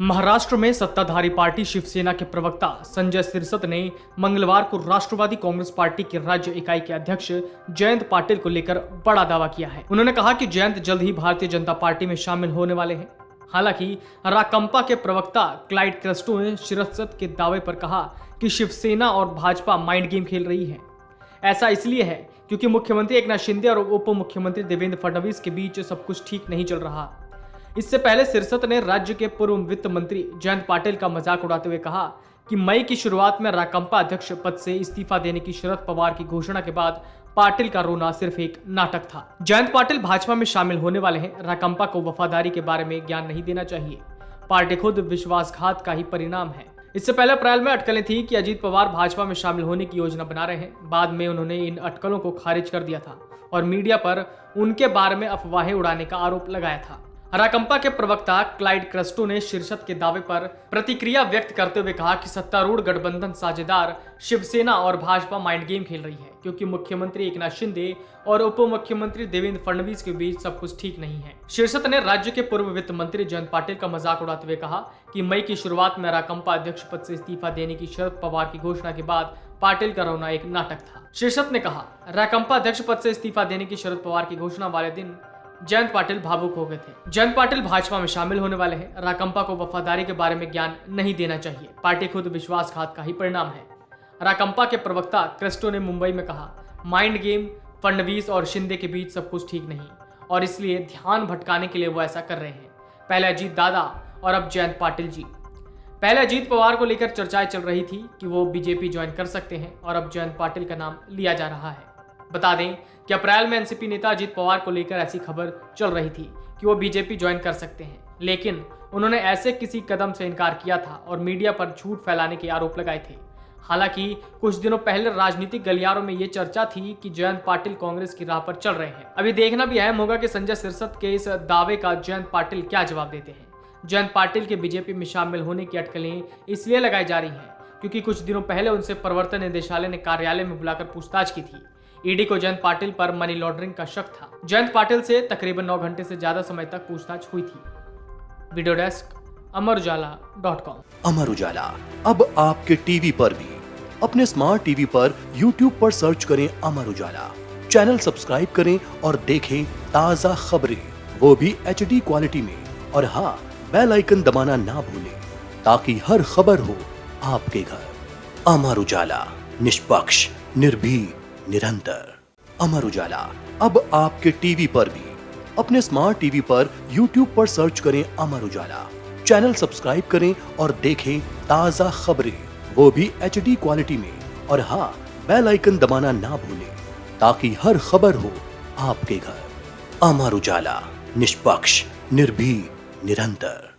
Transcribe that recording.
महाराष्ट्र में सत्ताधारी पार्टी शिवसेना के प्रवक्ता संजय सिरसत ने मंगलवार को राष्ट्रवादी कांग्रेस पार्टी की राज्य इकाई के अध्यक्ष जयंत पाटिल को लेकर बड़ा दावा किया है। उन्होंने कहा कि जयंत जल्द ही भारतीय जनता पार्टी में शामिल होने वाले हैं। हालांकि राकांपा के प्रवक्ता क्लाइड क्रेस्टो ने सिरसत के दावे पर कहा कि शिवसेना और भाजपा माइंड गेम खेल रही है। ऐसा इसलिए है क्योंकि मुख्यमंत्री एकनाथ शिंदे और उप मुख्यमंत्री देवेंद्र फडणवीस के बीच सब कुछ ठीक नहीं चल रहा। इससे पहले सिरसत ने राज्य के पूर्व वित्त मंत्री जयंत पाटिल का मजाक उड़ाते हुए कहा कि मई की शुरुआत में राकांपा अध्यक्ष पद से इस्तीफा देने की शरद पवार की घोषणा के बाद पाटिल का रोना सिर्फ एक नाटक था। जयंत पाटिल भाजपा में शामिल होने वाले हैं। राकांपा को वफादारी के बारे में ज्ञान नहीं देना चाहिए। पार्टी खुद विश्वासघात का ही परिणाम है। इससे पहले अप्रैल में अटकलें थी कि अजीत पवार भाजपा में शामिल होने की योजना बना रहे हैं। बाद में उन्होंने इन अटकलों को खारिज कर दिया था और मीडिया पर उनके बारे में अफवाहें उड़ाने का आरोप लगाया था। राकांपा के प्रवक्ता क्लाइड क्रेस्टो ने सिरसत के दावे पर प्रतिक्रिया व्यक्त करते हुए कहा कि सत्तारूढ़ गठबंधन साझेदार शिवसेना और भाजपा माइंड गेम खेल रही है क्योंकि मुख्यमंत्री एकनाथ शिंदे और उप मुख्यमंत्री देवेंद्र फडणवीस के बीच सब कुछ ठीक नहीं है। सिरसत ने राज्य के पूर्व वित्त मंत्री जयंत पाटिल का मजाक उड़ाते हुए कहा कि मई की शुरुआत में राकांपा अध्यक्ष पद से इस्तीफा देने की शरद पवार की घोषणा के बाद पाटिल का रोना एक नाटक था। सिरसत ने कहा, राकांपा अध्यक्ष पद से इस्तीफा देने की शरद पवार की घोषणा वाले दिन जयंत पाटिल भावुक हो गए थे। जयंत पाटिल भाजपा में शामिल होने वाले हैं। राकांपा को वफादारी के बारे में ज्ञान नहीं देना चाहिए। पार्टी खुद विश्वासघात का ही परिणाम है। राकांपा के प्रवक्ता क्रेस्टो ने मुंबई में कहा, माइंड गेम, फडणवीस और शिंदे के बीच सब कुछ ठीक नहीं और इसलिए ध्यान भटकाने के लिए वो ऐसा कर रहे हैं। पहले अजीत दादा और अब जयंत पाटिल जी। पहले अजीत पवार को लेकर चर्चाएं चल रही थी कि वो बीजेपी ज्वाइन कर सकते हैं और अब जयंत पाटिल का नाम लिया जा रहा है। बता दें कि अप्रैल में एनसीपी नेता अजीत पवार को लेकर ऐसी खबर चल रही थी कि वो बीजेपी ज्वाइन कर सकते हैं, लेकिन उन्होंने ऐसे किसी कदम से इनकार किया था और मीडिया पर झूठ फैलाने के आरोप लगाए थे। हालांकि कुछ दिनों पहले राजनीतिक गलियारों में ये चर्चा थी कि जयंत पाटिल कांग्रेस की राह पर चल रहे हैं। अभी देखना भी अहम होगा कि संजय सिरसत के इस दावे का जयंत पाटिल क्या जवाब देते हैं। जयंत पाटिल के बीजेपी में शामिल होने की अटकलें इसलिए लगाई जा रही हैं क्योंकि कुछ दिनों पहले उनसे प्रवर्तन निदेशालय ने कार्यालय में बुलाकर पूछताछ की थी। ईडी को जयंत पाटिल पर मनी लॉन्ड्रिंग का शक था। जयंत पाटिल से तकरीबन 9 घंटे से ज्यादा समय तक पूछताछ हुई थी। Video desk अमरउजाला.com। अमर उजाला अब आपके टीवी पर भी। अपने स्मार्ट टीवी पर यूट्यूब पर सर्च करें अमर उजाला, चैनल सब्सक्राइब करें और देखें ताजा खबरें, वो भी HD क्वालिटी में। और हाँ, बेल आइकन दबाना ना भूलें ताकि हर खबर हो आपके घर। अमर उजाला, निष्पक्ष, निर्भीक, निरंतर। अमर उजाला अब आपके टीवी पर भी। अपने स्मार्ट टीवी पर यूट्यूब पर सर्च करें अमर उजाला, चैनल सब्सक्राइब करें और देखें ताजा खबरें, वो भी HD क्वालिटी में। और हाँ, बेल आइकन दबाना ना भूलें ताकि हर खबर हो आपके घर। अमर उजाला, निष्पक्ष, निर्भीक, निरंतर।